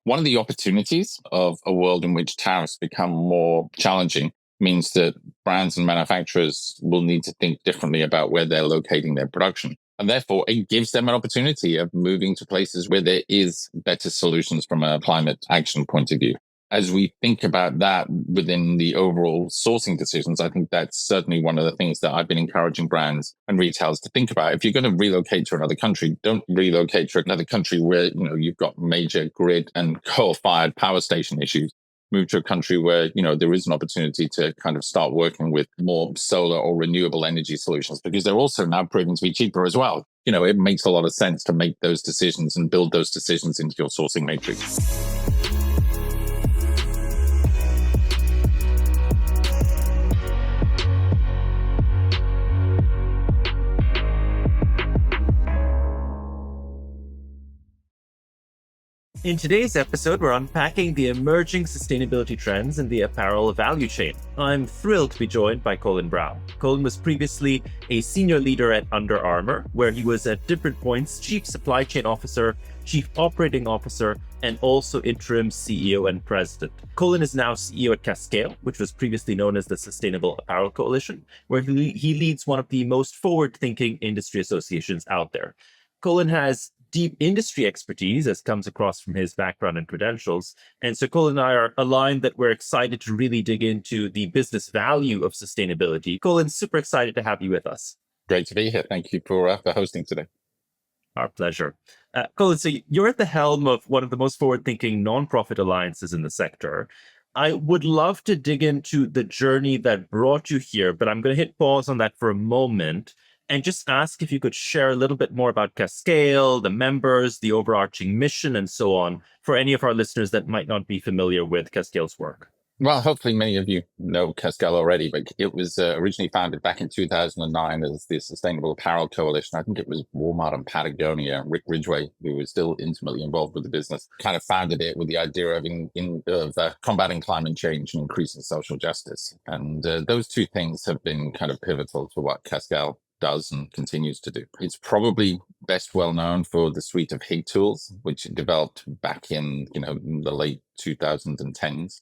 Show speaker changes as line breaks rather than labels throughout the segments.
One of the opportunities of a world in which tariffs become more challenging means that brands and manufacturers will need to think differently about where they're locating their production. And therefore, it gives them an opportunity of moving to places where there is better solutions from a climate action point of view. As we think about that within the overall sourcing decisions, I think that's certainly one of the things that I've been encouraging brands and retailers to think about. If you're going to relocate to another country, don't relocate to another country where, you've got major grid and coal-fired power station issues. Move to a country where, there is an opportunity to kind of start working with more solar or renewable energy solutions, because they're also now proving to be cheaper as well. It makes a lot of sense to make those decisions and build those decisions into your sourcing matrix.
In today's episode, we're unpacking the emerging sustainability trends in the apparel value chain. I'm thrilled to be joined by Colin Browne. Colin was previously a senior leader at Under Armour, where he was at different points Chief Supply Chain Officer, Chief Operating Officer, and also interim CEO and President. Colin is now CEO at Cascale, which was previously known as the Sustainable Apparel Coalition, where he leads one of the most forward-thinking industry associations out there. Colin has deep industry expertise, as comes across from his background and credentials. And so Colin and I are aligned that we're excited to really dig into the business value of sustainability. Colin, super excited to have you with us.
Great to be here. Thank you for hosting today.
Our pleasure. Colin, so you're at the helm of one of the most forward-thinking nonprofit alliances in the sector. I would love to dig into the journey that brought you here, but I'm going to hit pause on that for a moment and just ask if you could share a little bit more about Cascale, the members, the overarching mission, and so on, for any of our listeners that might not be familiar with Cascale's work.
Well, hopefully many of you know Cascale already, but it was originally founded back in 2009 as the Sustainable Apparel Coalition. I think it was Walmart and Patagonia. Rick Ridgway, who was still intimately involved with the business, kind of founded it with the idea of combating climate change and increasing social justice. And those two things have been kind of pivotal to what Cascale does and continues to do. It's probably best well known for the suite of Hig tools, which it developed back in the late 2010s,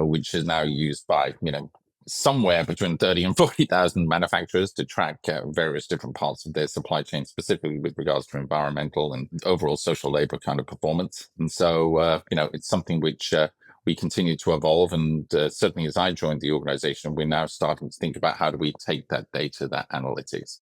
which is now used by somewhere between 30 and 40,000 manufacturers to track various different parts of their supply chain, specifically with regards to environmental and overall social labor kind of performance. And so it's something which we continue to evolve. And certainly as I joined the organization, we're now starting to think about how do we take that data, that analytics,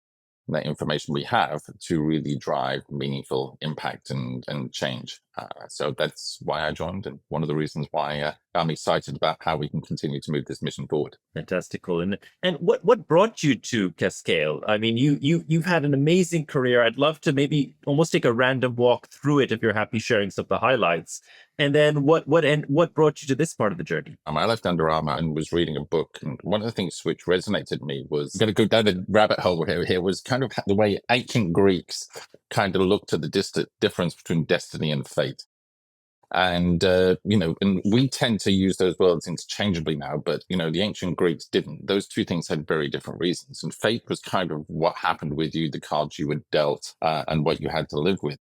that information we have to really drive meaningful impact and change. So that's why I joined, and one of the reasons why I'm excited about how we can continue to move this mission forward.
Fantastic, Colin. And what brought you to Cascale? I mean, you've had an amazing career. I'd love to maybe almost take a random walk through it if you're happy sharing some of the highlights. And then what brought you to this part of the journey?
I left Under Armour and was reading a book, and one of the things which resonated with me was, going to go down the rabbit hole here, was kind of the way ancient Greeks kind of looked at the difference between destiny and fate. And, and we tend to use those words interchangeably now, but, the ancient Greeks didn't. Those two things had very different reasons. And fate was kind of what happened with you, the cards you were dealt, and what you had to live with.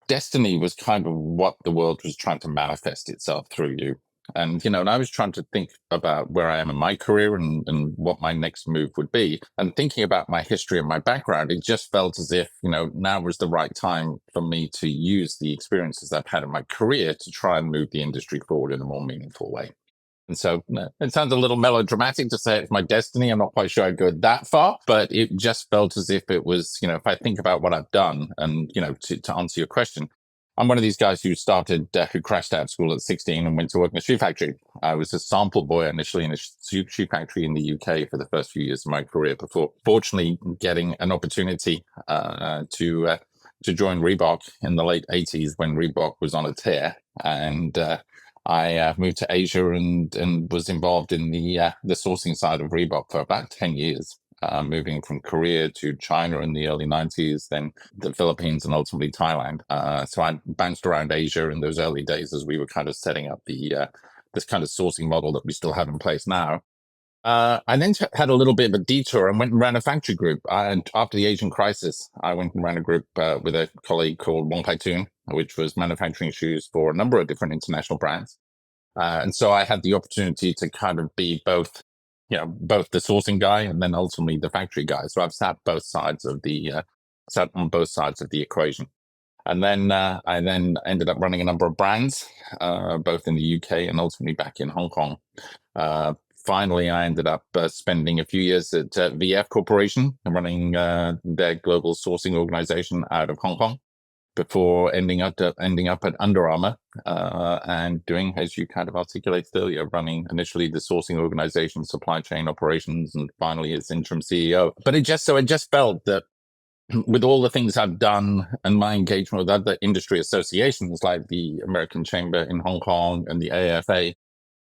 Destiny was kind of what the world was trying to manifest itself through you. And, and I was trying to think about where I am in my career and what my next move would be. And thinking about my history and my background, it just felt as if, now was the right time for me to use the experiences I've had in my career to try and move the industry forward in a more meaningful way. And so it sounds a little melodramatic to say it's my destiny. I'm not quite sure I'd go that far, but it just felt as if it was, if I think about what I've done and, to answer your question, I'm one of these guys who crashed out of school at 16 and went to work in a shoe factory. I was a sample boy initially in a shoe factory in the UK for the first few years of my career before fortunately getting an opportunity to join Reebok in the late 80s when Reebok was on a tear. And I moved to Asia and was involved in the sourcing side of Reebok for about 10 years. Moving from Korea to China in the early 90s, then the Philippines, and ultimately Thailand. So I bounced around Asia in those early days as we were kind of setting up this kind of sourcing model that we still have in place now. I then had a little bit of a detour and went and ran a factory group. And after the Asian crisis, I went and ran a group with a colleague called Wong Pai Toon, which was manufacturing shoes for a number of different international brands. And so I had the opportunity to kind of be both, both the sourcing guy and then ultimately the factory guy. So I've sat on both sides of the equation. And then I then ended up running a number of brands, both in the UK and ultimately back in Hong Kong. Finally, I ended up spending a few years at VF Corporation, running their global sourcing organization out of Hong Kong, before ending up at Under Armour and doing, as you kind of articulated earlier, running initially the sourcing organization, supply chain operations, and finally as interim CEO. But it just felt that with all the things I've done and my engagement with other industry associations like the American Chamber in Hong Kong and the AFA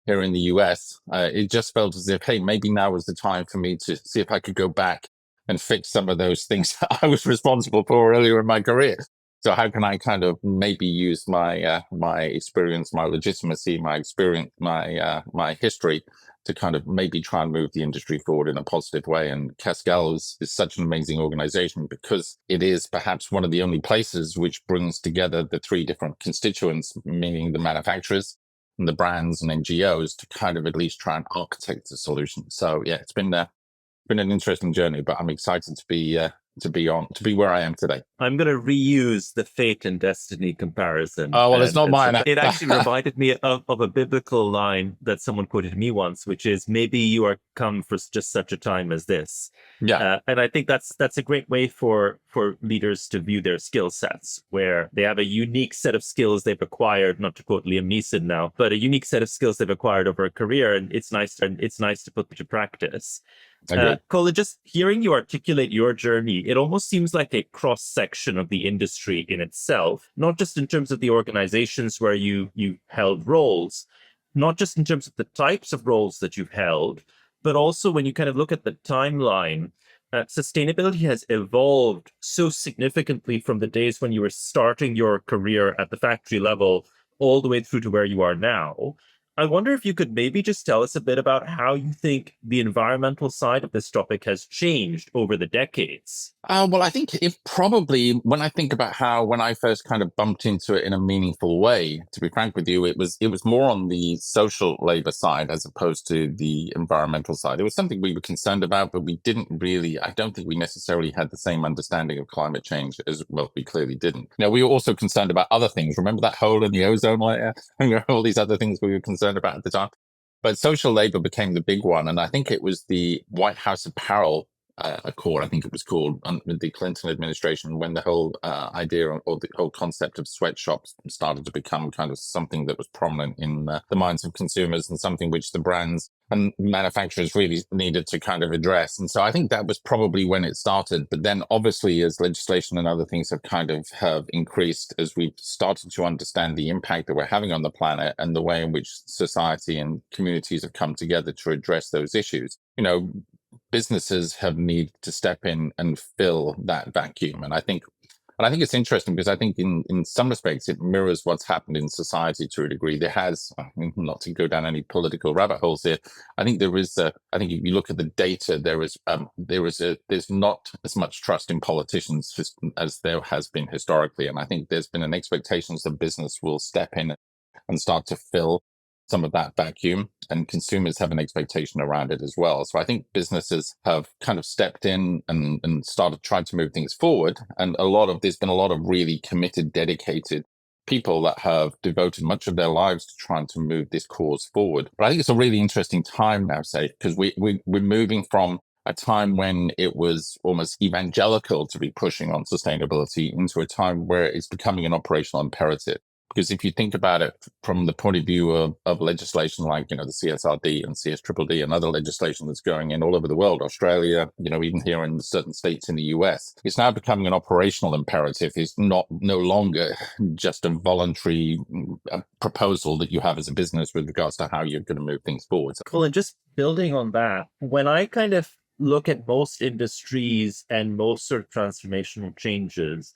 here in the US, it just felt as if, hey, maybe now was the time for me to see if I could go back and fix some of those things that I was responsible for earlier in my career. So how can I kind of maybe use my my experience, my legitimacy, my experience, my history to kind of maybe try and move the industry forward in a positive way. And Cascale is such an amazing organization because it is perhaps one of the only places which brings together the three different constituents, meaning the manufacturers and the brands and NGOs, to kind of at least try and architect a solution. So yeah, it's been an interesting journey, but I'm excited to be where I am today.
I'm going to reuse the fate and destiny comparison.
Oh, well, it's not mine.
It actually reminded me of a biblical line that someone quoted me once, which is, maybe you are come for just such a time as this.
Yeah.
And I think that's a great way for leaders to view their skill sets, where they have a unique set of skills they've acquired, not to quote Liam Neeson now, but a unique set of skills they've acquired over a career. And it's nice to put to practice. Colin, just hearing you articulate your journey, it almost seems like a cross-section of the industry in itself, not just in terms of the organizations where you held roles, not just in terms of the types of roles that you've held, but also when you kind of look at the timeline, sustainability has evolved so significantly from the days when you were starting your career at the factory level all the way through to where you are now. I wonder if you could maybe just tell us a bit about how you think the environmental side of this topic has changed over the decades.
Well, I think it probably, when I think about when I first kind of bumped into it in a meaningful way, to be frank with you, it was more on the social labor side as opposed to the environmental side. It was something we were concerned about, but we didn't really, I don't think we necessarily had the same understanding of climate change as well. We clearly didn't. Now, we were also concerned about other things. Remember that hole in the ozone layer? All these other things we were concerned about at the time. But social labor became the big one. And I think it was the White House Apparel Accord, I think it was called, with the Clinton administration, when the whole idea or the whole concept of sweatshops started to become kind of something that was prominent in the minds of consumers and something which the brands and manufacturers really needed to kind of address. And so I think that was probably when it started. But then obviously as legislation and other things have increased, as we've started to understand the impact that we're having on the planet and the way in which society and communities have come together to address those issues, businesses have needed to step in and fill that vacuum. And I think it's interesting because I think in some respects it mirrors what's happened in society to a degree. There has, not to go down any political rabbit holes here, I think I think if you look at the data, there's not as much trust in politicians as there has been historically. And I think there's been an expectation that business will step in and start to fill some of that vacuum, and consumers have an expectation around it as well. So I think businesses have kind of stepped in and started trying to move things forward. And there's been a lot of really committed, dedicated people that have devoted much of their lives to trying to move this cause forward. But I think it's a really interesting time now, Saif, because we're moving from a time when it was almost evangelical to be pushing on sustainability into a time where it's becoming an operational imperative. Because if you think about it from the point of view of legislation like, the CSRD and CSDDD and other legislation that's going in all over the world, Australia, even here in certain states in the US, it's now becoming an operational imperative. It's no longer just a voluntary proposal that you have as a business with regards to how you're going to move things forward.
Cool. And just building on that, when I kind of look at most industries and most sort of transformational changes,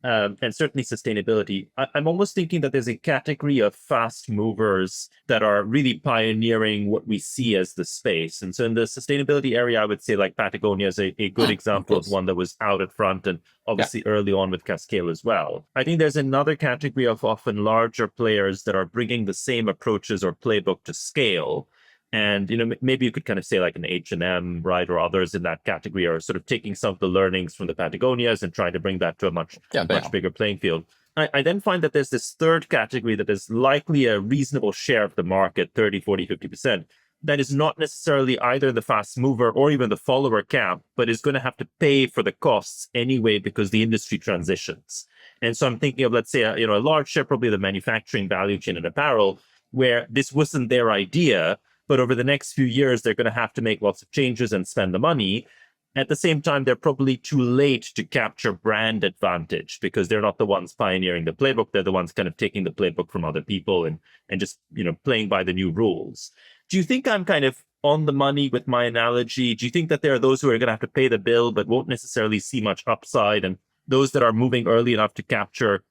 and certainly sustainability. I'm almost thinking that there's a category of fast movers that are really pioneering what we see as the space. And so in the sustainability area, I would say like Patagonia is a good
Of
example of
course.
one that was out at front and
Yeah.
obviously early on with Cascale as well. I think there's another category of often larger players that are bringing the same approaches or playbook to scale. And maybe you could kind of say like an H&M, right, or others in that category are sort of taking some of the learnings from the Patagonias and trying to bring that to a much
Yeah, they
much
are.
bigger playing field. I then find that there's this third category that is likely a reasonable share of the market, 30, 40, 50%, that is not necessarily either the fast mover or even the follower camp, but is going to have to pay for the costs anyway because the industry transitions. And so I'm thinking of, let's say, a large share, probably the manufacturing value chain and apparel, where this wasn't their idea, but over the next few years, they're going to have to make lots of changes and spend the money. At the same time, they're probably too late to capture brand advantage because they're not the ones pioneering the playbook. They're the ones kind of taking the playbook from other people and just, playing by the new rules. Do you think I'm kind of on the money with my analogy? Do you think that there are those who are going to have to pay the bill, but won't necessarily see much upside, and those that are moving early enough to capture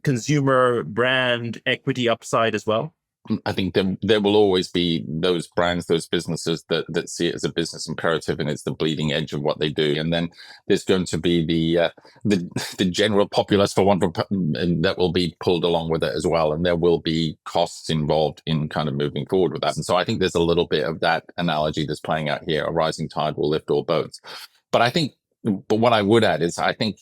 consumer brand equity upside as well?
I think there will always be those brands, those businesses that see it as a business imperative and it's the bleeding edge of what they do. And then there's going to be the general populace, for one, that will be pulled along with it as well. And there will be costs involved in kind of moving forward with that. And so I think there's a little bit of that analogy that's playing out here. A rising tide will lift all boats. But what I would add is I think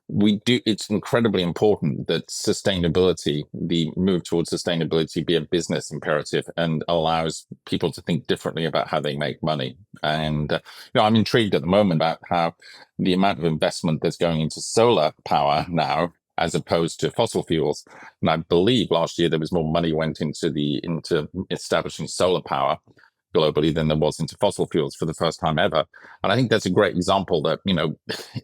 it's incredibly important that sustainability, the move towards sustainability, be a business imperative and allows people to think differently about how they make money. And I'm intrigued at the moment about how the amount of investment that's going into solar power now, as opposed to fossil fuels. And I believe last year there was more money went into establishing solar power globally than there was into fossil fuels for the first time ever. And I think that's a great example that,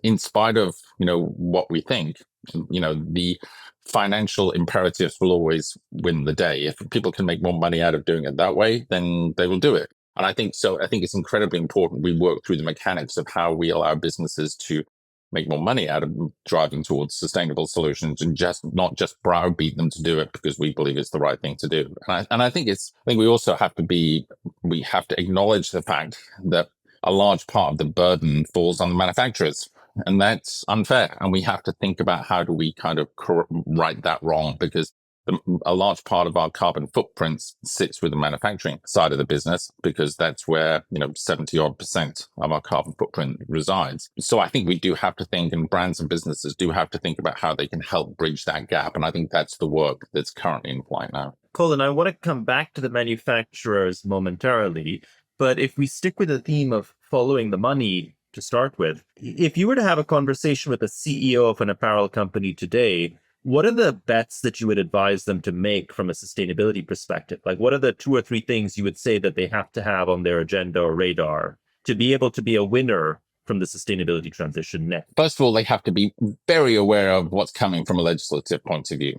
in spite of, what we think, the financial imperatives will always win the day. If people can make more money out of doing it that way, then they will do it. And I think so. I think it's incredibly important we work through the mechanics of how we allow businesses to make more money out of driving towards sustainable solutions and not just browbeat them to do it because we believe it's the right thing to do. And I think we also have to acknowledge the fact that a large part of the burden falls on the manufacturers. And that's unfair. And we have to think about how do we kind of right that wrong, because a large part of our carbon footprint sits with the manufacturing side of the business, because that's where 70% of our carbon footprint resides. So I think we do have to think, and brands and businesses do have to think about how they can help bridge that gap. And I think that's the work that's currently in flight now.
Colin, I want to come back to the manufacturers momentarily, but if we stick with the theme of following the money to start with, if you were to have a conversation with a CEO of an apparel company today, what are the bets that you would advise them to make from a sustainability perspective? Like, what are the 2 or 3 things you would say that they have to have on their agenda or radar to be able to be a winner from the sustainability transition next?
First of all, they have to be very aware of what's coming from a legislative point of view,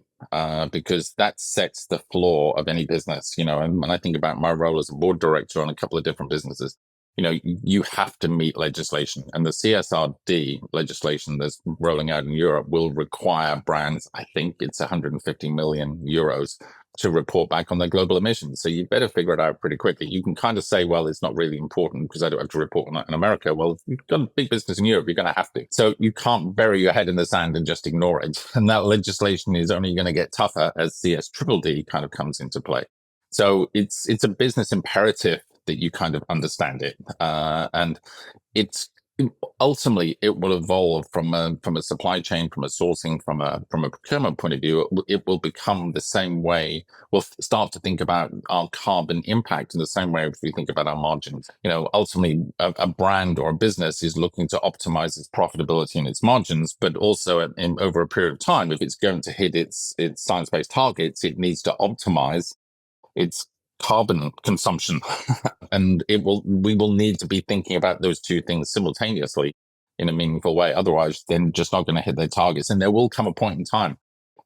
because that sets the floor of any business. And when I think about my role as a board director on a couple of different businesses, you have to meet legislation, and the CSRD legislation that's rolling out in Europe will require brands, I think it's 150 million euros, to report back on their global emissions. So you better figure it out pretty quickly. You can kind of say, well, it's not really important because I don't have to report on that in America. Well, if you've got a big business in Europe, you're going to have to. So you can't bury your head in the sand and just ignore it. And that legislation is only going to get tougher as CSDDD kind of comes into play. So it's a business imperative that you kind of understand it, and it's ultimately it will evolve from a supply chain, from a sourcing, from a procurement point of view. It will become the same way. We'll start to think about our carbon impact in the same way if we think about our margins. Ultimately, a brand or a business is looking to optimize its profitability and its margins, but also over a period of time, if it's going to hit its science-based targets, it needs to optimize its carbon consumption. And we will need to be thinking about those two things simultaneously in a meaningful way. Otherwise, they're just not going to hit their targets. And there will come a point in time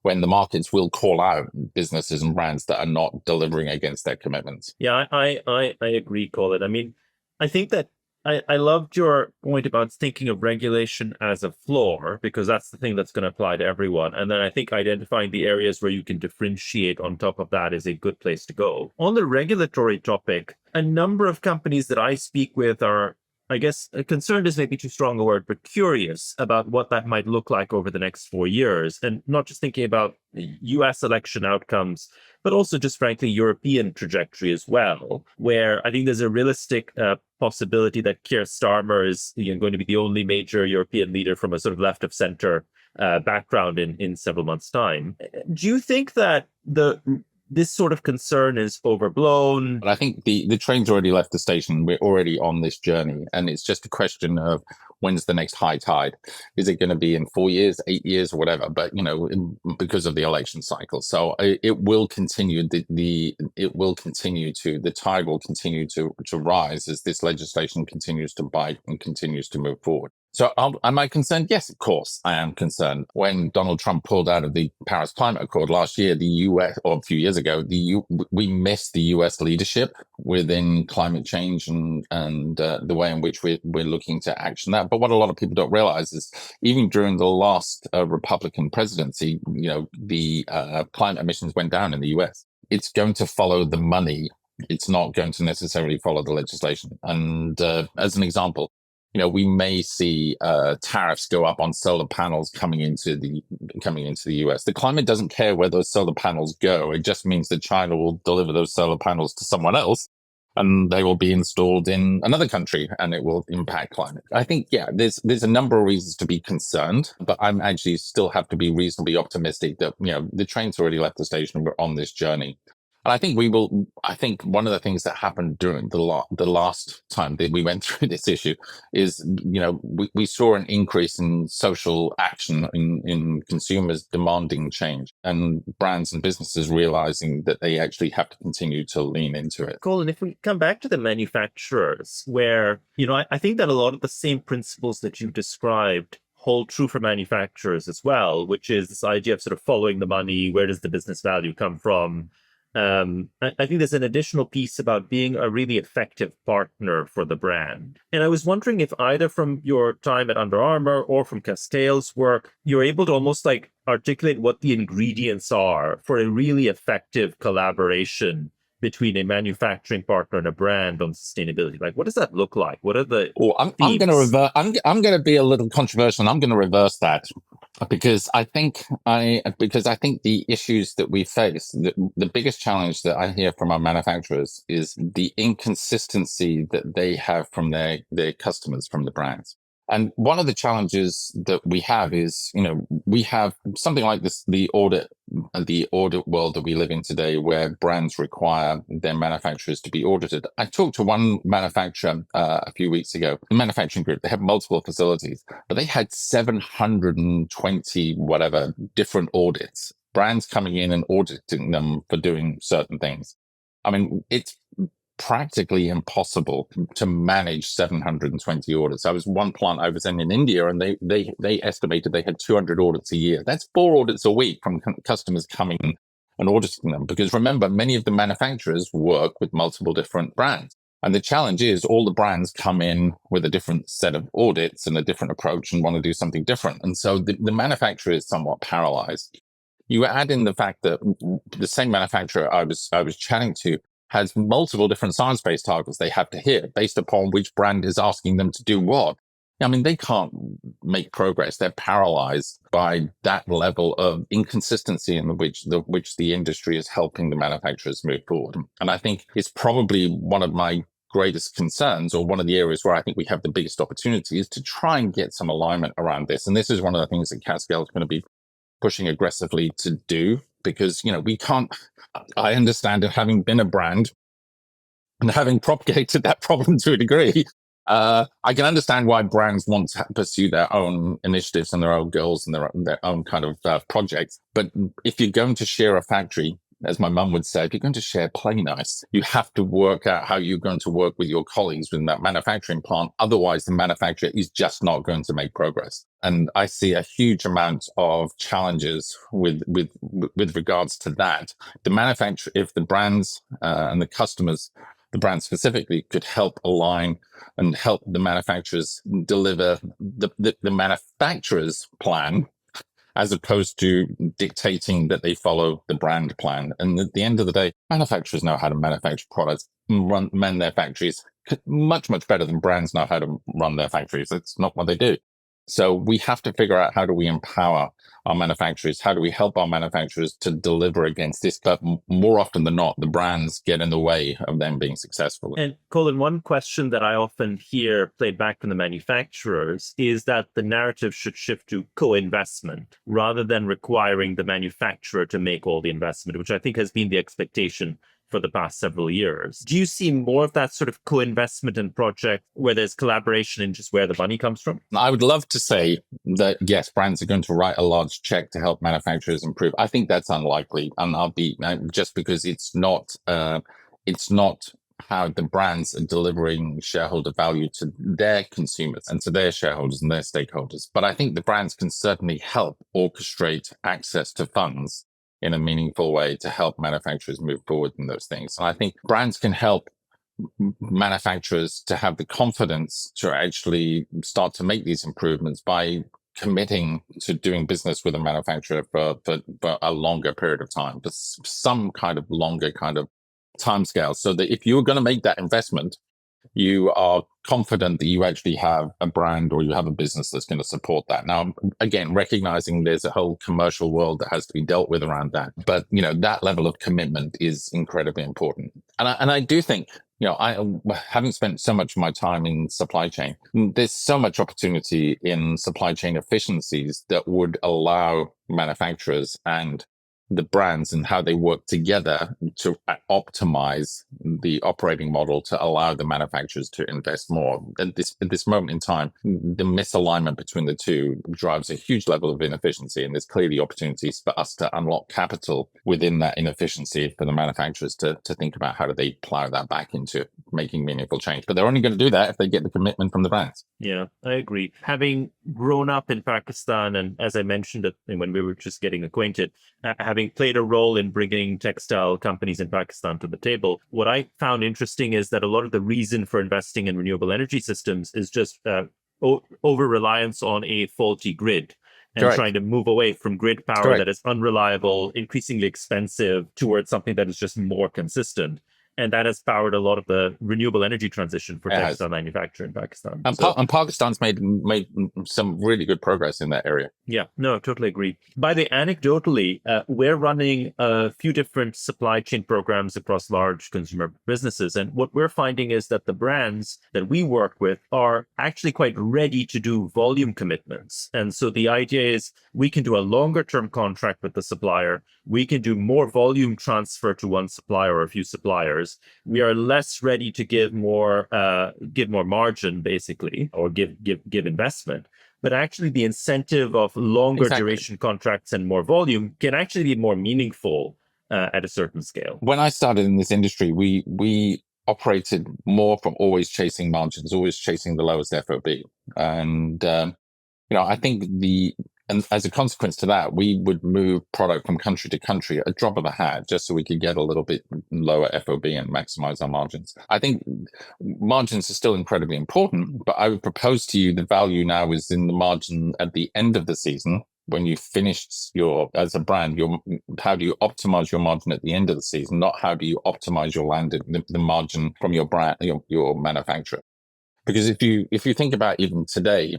when the markets will call out businesses and brands that are not delivering against their commitments.
Yeah, I agree, Colin. I mean, I think that I loved your point about thinking of regulation as a floor, because that's the thing that's going to apply to everyone. And then I think identifying the areas where you can differentiate on top of that is a good place to go. On the regulatory topic, a number of companies that I speak with are, I guess, concerned is maybe too strong a word, but curious about what that might look like over the next 4 years. And not just thinking about US election outcomes, but also just frankly European trajectory as well, where I think there's a realistic possibility that Keir Starmer is going to be the only major European leader from a sort of left of center background in several months' time. Do you think that this sort of concern is overblown?
But I think the train's already left the station. We're already on this journey. And it's just a question of when's the next high tide? Is it going to be in 4 years, 8 years, or whatever? But, because of the election cycle. So it will continue. The tide will continue to rise as this legislation continues to bite and continues to move forward. So am I concerned? Yes, of course, I am concerned. When Donald Trump pulled out of the Paris Climate Accord last year, the US, or a few years ago, we missed the US leadership within climate change and the way in which we're looking to action that. But what a lot of people don't realize is even during the last Republican presidency, the climate emissions went down in the US. It's going to follow the money. It's not going to necessarily follow the legislation. And as an example, we may see tariffs go up on solar panels coming into the US. The climate doesn't care where those solar panels go. It just means that China will deliver those solar panels to someone else, and they will be installed in another country, and it will impact climate. I think, there's a number of reasons to be concerned, but I'm actually still have to be reasonably optimistic that the train's already left the station. We're on this journey. And I think I think one of the things that happened during the last time that we went through this issue is, we saw an increase in social action in consumers demanding change and brands and businesses realizing that they actually have to continue to lean into it.
Colin, if we come back to the manufacturers, where, I think that a lot of the same principles that you've described hold true for manufacturers as well, which is this idea of sort of following the money. Where does the business value come from? I think there's an additional piece about being a really effective partner for the brand. And I was wondering if either from your time at Under Armour or from Cascale's work, you're able to almost like articulate what the ingredients are for a really effective collaboration between a manufacturing partner and a brand on sustainability. Like, what does that look like? What are the
I'm going to reverse. I'm going to be a little controversial, and I'm going to reverse that because I think the issues that we face, the biggest challenge that I hear from our manufacturers is the inconsistency that they have from their customers, from the brands. And one of the challenges that we have is, we have something like this, the audit world that we live in today, where brands require their manufacturers to be audited. I talked to one manufacturer a few weeks ago, a manufacturing group. They have multiple facilities, but they had 720 whatever different audits, brands coming in and auditing them for doing certain things. I mean, it's practically impossible to manage 720 audits. I was one plant I was in India, and they estimated they had 200 audits a year. That's 4 audits a week from customers coming and auditing them. Because remember, many of the manufacturers work with multiple different brands. And the challenge is all the brands come in with a different set of audits and a different approach and want to do something different. And so the manufacturer is somewhat paralyzed. You add in the fact that the same manufacturer I was chatting to has multiple different science-based targets they have to hit based upon which brand is asking them to do what. I mean, they can't make progress. They're paralyzed by that level of inconsistency in which the industry is helping the manufacturers move forward. And I think it's probably one of my greatest concerns, or one of the areas where I think we have the biggest opportunities to try and get some alignment around this. And this is one of the things that Cascale is going to be pushing aggressively to do, because, we can't, I understand, having been a brand and having propagated that problem to a degree, I can understand why brands want to pursue their own initiatives and their own goals and their own kind of projects. But if you're going to share a factory, as my mum would say, if you're going to share play nice, you have to work out how you're going to work with your colleagues within that manufacturing plant. Otherwise, the manufacturer is just not going to make progress. And I see a huge amount of challenges with regards to that. The manufacturer, if the brands and the customers the brand specifically could help align and help the manufacturers deliver the manufacturer's plan, as opposed to dictating that they follow the brand plan. And at the end of the day, manufacturers know how to manufacture products and run their factories much, much better than brands know how to run their factories. It's not what they do. So we have to figure out, how do we empower our manufacturers? How do we help our manufacturers to deliver against this? But more often than not, the brands get in the way of them being successful.
And Colin, one question that I often hear played back from the manufacturers is that the narrative should shift to co-investment rather than requiring the manufacturer to make all the investment, which I think has been the expectation for the past several years. Do you see more of that sort of co-investment in projects where there's collaboration in just where the money comes from?
I would love to say that, yes, brands are going to write a large check to help manufacturers improve. I think that's unlikely. And I'll be just because it's not how the brands are delivering shareholder value to their consumers and to their shareholders and their stakeholders. But I think the brands can certainly help orchestrate access to funds in a meaningful way to help manufacturers move forward in those things. And I think brands can help manufacturers to have the confidence to actually start to make these improvements by committing to doing business with a manufacturer for a longer period of time, for some kind of longer kind of timescale, so that if you're going to make that investment, you are confident that you actually have a brand or you have a business that's going to support that. Now, again, recognizing there's a whole commercial world that has to be dealt with around that. But, that level of commitment is incredibly important. And I do think, I haven't spent so much of my time in supply chain. There's so much opportunity in supply chain efficiencies that would allow manufacturers and the brands and how they work together to optimize the operating model to allow the manufacturers to invest more. At this moment in time, the misalignment between the two drives a huge level of inefficiency, and there's clearly opportunities for us to unlock capital within that inefficiency for the manufacturers to think about how do they plow that back into making meaningful change. But they're only going to do that if they get the commitment from the brands.
Yeah, I agree. Having grown up in Pakistan, and as I mentioned it when we were just getting acquainted, having played a role in bringing textile companies in Pakistan to the table, what I found interesting is that a lot of the reason for investing in renewable energy systems is just over-reliance on a faulty grid and
Correct.
trying to move away from grid power
Correct.
that is unreliable, increasingly expensive, towards something that is just more consistent. And that has powered a lot of the renewable energy transition for textile manufacture in Pakistan.
And Pakistan's made some really good progress in that area.
Yeah, no, totally agree. By the way, anecdotally, we're running a few different supply chain programs across large consumer businesses. And what we're finding is that the brands that we work with are actually quite ready to do volume commitments. And so the idea is we can do a longer term contract with the supplier. We can do more volume transfer to one supplier or a few suppliers. We are less ready to give more margin, basically, or give investment. But actually, the incentive of longer duration contracts and more volume can actually be more meaningful at a certain scale.
When I started in this industry, we operated more from always chasing margins, always chasing the lowest FOB, and I think and as a consequence to that, we would move product from country to country at a drop of a hat just so we could get a little bit lower FOB and maximize our margins. I think margins are still incredibly important, but I would propose to you the value now is in the margin at the end of the season. When you finished as a brand, how do you optimize your margin at the end of the season, not how do you optimize the margin from your brand, your manufacturer. Because if you think about even today,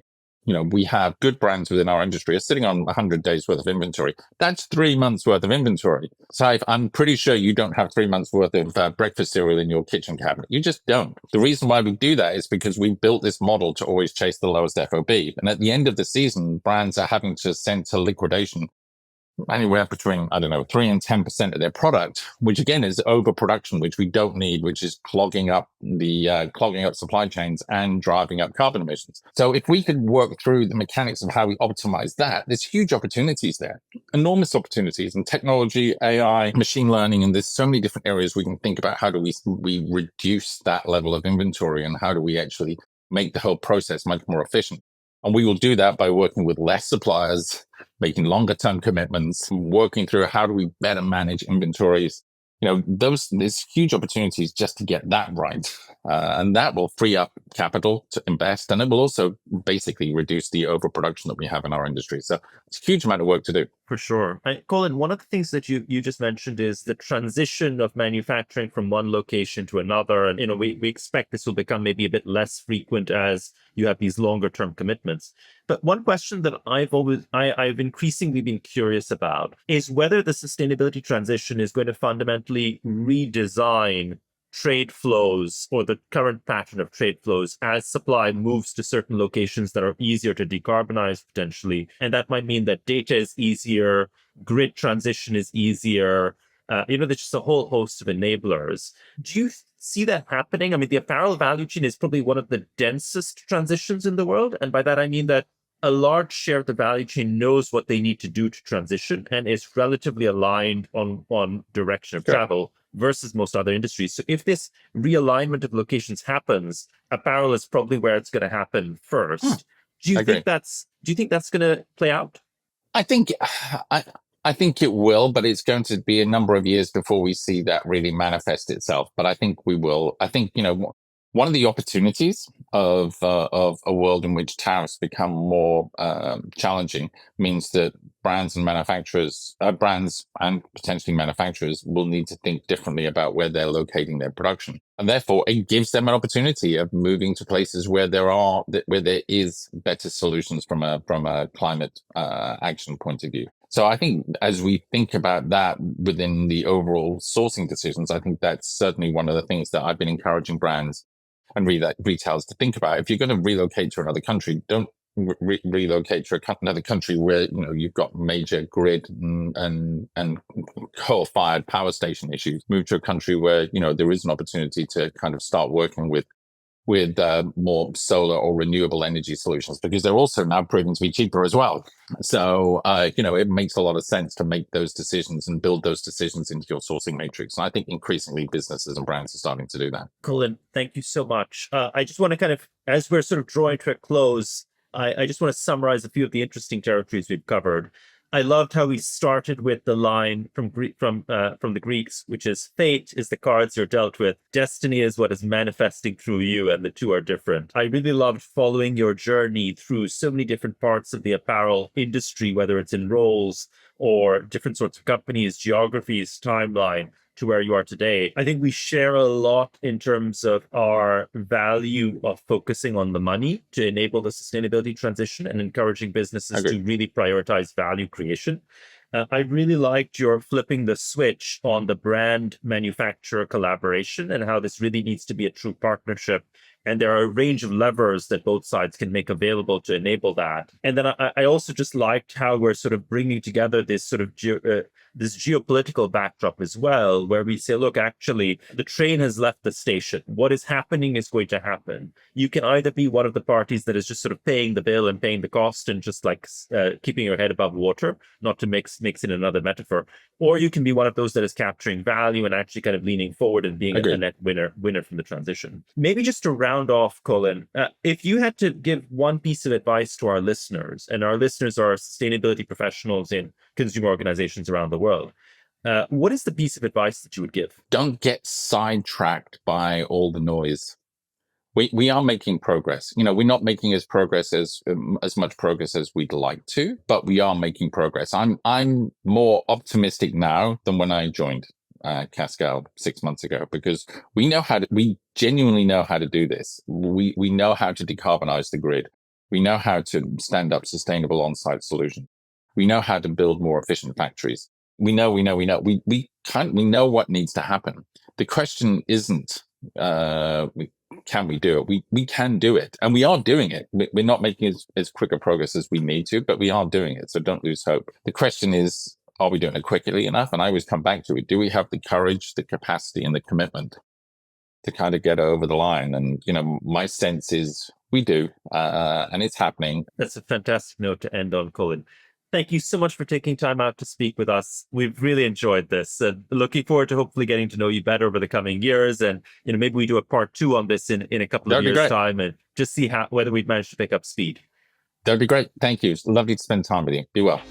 we have good brands within our industry are sitting on 100 days worth of inventory. That's 3 months worth of inventory. Saif, I'm pretty sure you don't have 3 months worth of breakfast cereal in your kitchen cabinet. You just don't. The reason why we do that is because we built this model to always chase the lowest FOB. And at the end of the season, brands are having to send to liquidation anywhere between, 3 and 10% of their product, which again is overproduction, which we don't need, which is clogging up supply chains and driving up carbon emissions. So if we could work through the mechanics of how we optimize that, there's huge opportunities there, enormous opportunities in technology, AI, machine learning, and there's so many different areas we can think about how do we reduce that level of inventory and how do we actually make the whole process much more efficient. And we will do that by working with less suppliers, making longer term commitments, working through how do we better manage inventories. there's huge opportunities just to get that right. And that will free up capital to invest, and it will also basically reduce the overproduction that we have in our industry. So it's a huge amount of work to do.
For sure. Colin, one of the things that you just mentioned is the transition of manufacturing from one location to another. And, we expect this will become maybe a bit less frequent as you have these longer term commitments. But one question that I've increasingly been curious about is whether the sustainability transition is going to fundamentally redesign trade flows or the current pattern of trade flows as supply moves to certain locations that are easier to decarbonize potentially. And that might mean that data is easier, grid transition is easier. There's just a whole host of enablers. Do you see that happening? I mean, the apparel value chain is probably one of the densest transitions in the world. And by that, I mean that a large share of the value chain knows what they need to do to transition and is relatively aligned on direction of travel versus most other industries. So if this realignment of locations happens, apparel is probably where it's going to happen first. Do you think that's going to play out?
I think it will, but it's going to be a number of years before we see that really manifest itself. But I think we will. I think, one of the opportunities of a world in which tariffs become more challenging means that brands and potentially manufacturers will need to think differently about where they're locating their production. And therefore, it gives them an opportunity of moving to places where there is better solutions from a climate action point of view. So I think as we think about that within the overall sourcing decisions, I think that's certainly one of the things that I've been encouraging brands and retailers to think about. If you're going to relocate to another country, don't relocate to another country where you've got major grid and coal-fired power station issues. Move to a country where there is an opportunity to kind of start working with more solar or renewable energy solutions, because they're also now proving to be cheaper as well. So, it makes a lot of sense to make those decisions and build those decisions into your sourcing matrix. And I think increasingly businesses and brands are starting to do that.
Colin, thank you so much. I just want to kind of, as we're sort of drawing to a close, I just want to summarize a few of the interesting territories we've covered. I loved how we started with the line from the Greeks, which is fate is the cards you're dealt with. Destiny is what is manifesting through you, and the two are different. I really loved following your journey through so many different parts of the apparel industry, whether it's in roles or different sorts of companies, geographies, timeline, to where you are today. I think we share a lot in terms of our value of focusing on the money to enable the sustainability transition and encouraging businesses to really prioritize value creation. I really liked your flipping the switch on the brand manufacturer collaboration and how this really needs to be a true partnership. And there are a range of levers that both sides can make available to enable that. And then I also just liked how we're sort of bringing together this sort of this geopolitical backdrop as well, where we say, look, actually, the train has left the station. What is happening is going to happen. You can either be one of the parties that is just sort of paying the bill and paying the cost and just like keeping your head above water, not to mix in another metaphor, or you can be one of those that is capturing value and actually kind of leaning forward and being a net winner from the transition. Maybe just to round off, Colin, if you had to give one piece of advice to our listeners, and our listeners are sustainability professionals in consumer organizations around the world, what is the piece of advice that you would give?
Don't get sidetracked by all the noise. We are making progress. We're not making as much progress as we'd like to, but we are making progress. I'm more optimistic now than when I joined Cascale 6 months ago, because we genuinely know how to do this. We know how to decarbonize the grid. We know how to stand up sustainable on-site solutions. We know how to build more efficient factories. We know. We know what needs to happen. The question isn't, can we do it? We can do it, and we are doing it. We're not making as quick a progress as we need to, but we are doing it. So don't lose hope. The question is, are we doing it quickly enough? And I always come back to it. Do we have the courage, the capacity, and the commitment to kind of get over the line? And, my sense is we do, and it's happening.
That's a fantastic note to end on, Colin. Thank you so much for taking time out to speak with us. We've really enjoyed this, and looking forward to hopefully getting to know you better over the coming years. And maybe we do a part 2 on this in a couple of years' time, and just see whether we've managed to pick up speed.
That'd be great. Thank you. It's lovely to spend time with you. Be well.